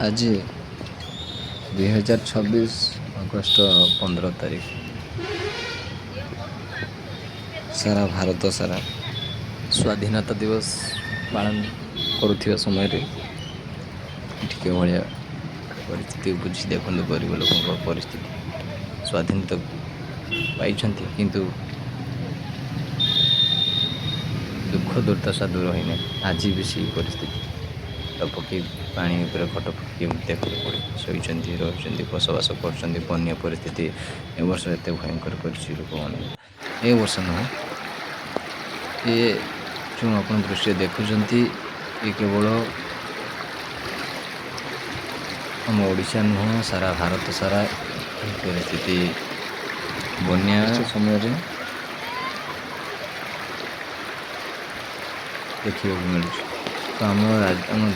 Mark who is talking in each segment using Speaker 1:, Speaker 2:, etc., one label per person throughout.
Speaker 1: ଆଜି 2026 ଅଗଷ୍ଟ 15 ତାରିଖ। ସାରା ଭାରତ ସାରା ସ୍ୱାଧୀନତା ଦିବସ ପାଳନ କରୁଥିବା ସମୟରେ ଟିକେ ଭଳିଆ ପରିସ୍ଥିତି ବୁଝି ଦେଖନ୍ତୁ। ଗରିବ ଲୋକଙ୍କ ପରିସ୍ଥିତି, ସ୍ୱାଧୀନତା ପାଇଛନ୍ତି କିନ୍ତୁ ଦୁଃଖ ଦୁର୍ଦ୍ଦଶା ଦୂର ହୋଇନାହିଁ। ଆଜି ବି ସେଇ ପରିସ୍ଥିତି। ଖଟ ପକାଇ ପାଣି ଉପରେ ଖଟ ପକାଇ ଶୋଇଛନ୍ତି, ରହିଛନ୍ତି, ବସବାସ କରୁଛନ୍ତି। ବନ୍ୟା ପରିସ୍ଥିତି ଏ ବର୍ଷ ଏତେ ଭୟଙ୍କର କରିଛି ଲୋକମାନଙ୍କୁ। ଏ ବର୍ଷ ନୁହେଁ, ଏ ଯେଉଁ ଆପଣ ଦୃଶ୍ୟ ଦେଖୁଛନ୍ତି ଏ କେବଳ ଆମ ଓଡ଼ିଶା ନୁହଁ, ସାରା ଭାରତ ସାରା ଏହି ପରିସ୍ଥିତି ବନ୍ୟା ସମୟରେ ଦେଖିବାକୁ ମିଳୁଛି। ତ ଆମ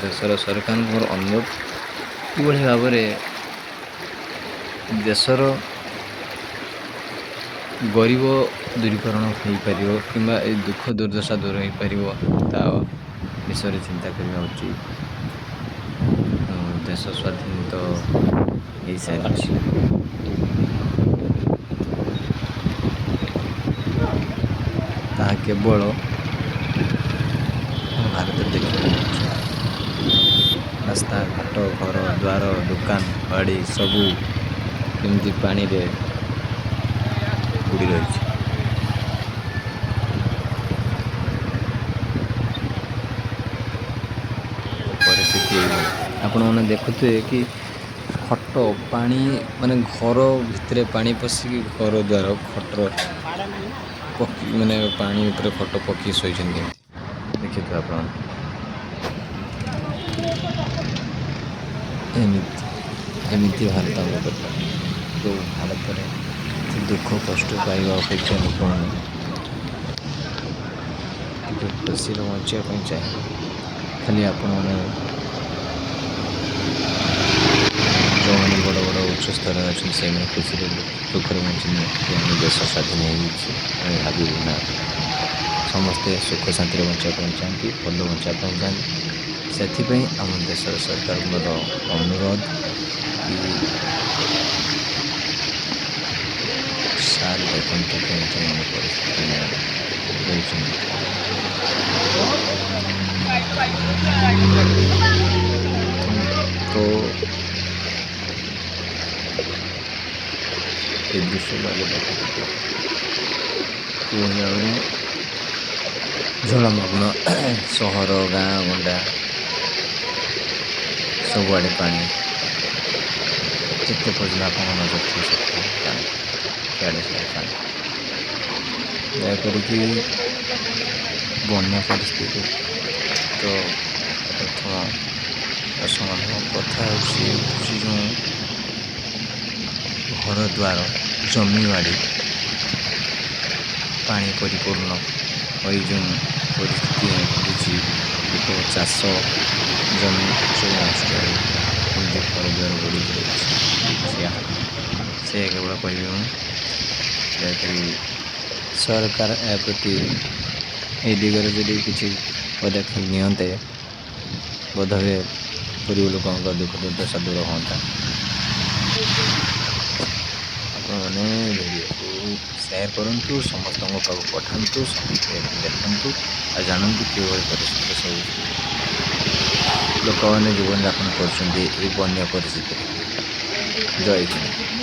Speaker 1: ଦେଶର ସରକାରଙ୍କର ଅନୁରୋଧ କିଭଳି ଭାବରେ ଦେଶର ଗରିବ ଦୂରୀକରଣ ହୋଇପାରିବ କିମ୍ବା ଏ ଦୁଃଖ ଦୁର୍ଦ୍ଦଶା ଦୂର ହୋଇପାରିବ ତା ବିଷୟରେ ଚିନ୍ତା କରିବା ଉଚିତ। ଦେଶ ସ୍ୱାଧୀନ ହୋଇସାରିଛି। ତାହା କେବଳ ଭାରତରେ ଦେଖିବାକୁ ମିଳୁଛି। ରାସ୍ତାଘାଟ, ଘର ଦ୍ୱାର, ଦୋକାନ ବାଡ଼ି ସବୁ କେମିତି ପାଣିରେ ବୁଡ଼ି ରହିଛି। ପରିସ୍ଥିତି ଏଇଭଳି ଆପଣମାନେ ଦେଖୁଥିବେ କି ଖଟ ପାଣି ମାନେ ଘର ଭିତରେ ପାଣି ପଶିକି ଘର ଦ୍ୱାର ଖଟର ମାନେ ପାଣି ଉପରେ ଖଟ ପକାଇ ଶୋଇଛନ୍ତି। କେମିତି ଦେଖିଥିବେ ଆପଣ। ଏମିତି ଭାରତ ଆମ ଦରକାର। ଯେଉଁ ଭାରତରେ ଦୁଃଖ କଷ୍ଟ ପାଇବା ଅପେକ୍ଷା ଲୋକମାନେ ଟିକେ ଖୁସିରେ ବଞ୍ଚିବା ପାଇଁ ଚାହିଁବେ। ଖାଲି ଆପଣମାନେ ଯେଉଁମାନେ ବଡ଼ ବଡ଼ ଉଚ୍ଚ ସ୍ତରରେ ଅଛନ୍ତି ସେମାନେ ଖୁସିରେ ଦୁଃଖରେ ବଞ୍ଚିଲେ କି ଆମ ଦେଶ ସ୍ୱାଧୀନ ହେଇଯାଇଛି ଆମେ ଭାବିବୁ ନା। ସମସ୍ତେ ସୁଖ ଶାନ୍ତିରେ ବଞ୍ଚିବା ପାଇଁ ଚାହାନ୍ତି, ଭଲ ବଞ୍ଚିବା ପାଇଁ ଚାହାନ୍ତି। ସେଥିପାଇଁ ଆମ ଦେଶର ସରକାରଙ୍କର ଅନୁରୋଧ କି ସାର୍ ଦେଖନ୍ତୁ କେମିତି ମାନେ ପରିସ୍ଥିତି ରହୁଛନ୍ତି। ତ ଏ ଦୃଶ୍ୟ ଦେଖୁଥିବେ କିଭଳି ଭାବରେ ଜଳମଗ୍ନ ସହର, ଗାଁ ଗଣ୍ଡା ସବୁଆଡ଼େ ପାଣି। ଯେତେ ପର୍ଯ୍ୟନ୍ତ ଆପଣଙ୍କ ନଜର ଥିବ ସେତେ ପାଣି, ସିଆଡ଼େ ସିଆଡ଼େ ପାଣି। ଦୟାକରିକି ବନ୍ୟା ପରିସ୍ଥିତି ତ ପ୍ରଥମ ସମାଧାନ କଥା ହେଉଛି ଯେଉଁ ଘର ଦ୍ୱାର, ଜମିବାଡ଼ି ପାଣି ପରିପୂର୍ଣ୍ଣ ହୋଇ ଯେଉଁ ପରିସ୍ଥିତି ଘଟୁଛି, ଲୋକ ଚାଷ ଜମି ସବୁ ନଷ୍ଟ ହୋଇ କେମିତି ଘର ଦ୍ୱାର ବୁଡ଼ିକି ରହୁଛି। ସେ କେବଳ କହିବି ମୁଁ ଦୟାକରି ସରକାର ଏହା ପ୍ରତି ଏହି ଦିଗରେ ଯଦି କିଛି ପଦକ୍ଷେପ ନିଅନ୍ତେ ବୋଧହୁଏ ଗରିବ ଲୋକଙ୍କ ଦୁଃଖ ଦୁର୍ଦ୍ଦଶା ଦୂର ହୁଅନ୍ତା। ଆପଣମାନେ ଭିଡ଼ିଓକୁ ସେୟାର କରନ୍ତୁ, ସମସ୍ତଙ୍କ ପାଖକୁ ପଠାନ୍ତୁ, ସମସ୍ତେ ଦେଖନ୍ତୁ ଆଉ ଜାଣନ୍ତୁ କିଭଳି ପରିସ୍ଥିତିରେ ସବୁ ଲୋକମାନେ ଜୀବନଯାପନ କରୁଛନ୍ତି ଏହି ବନ୍ୟା ପରିସ୍ଥିତିରେ। ଜୟ ହିନ୍ଦ।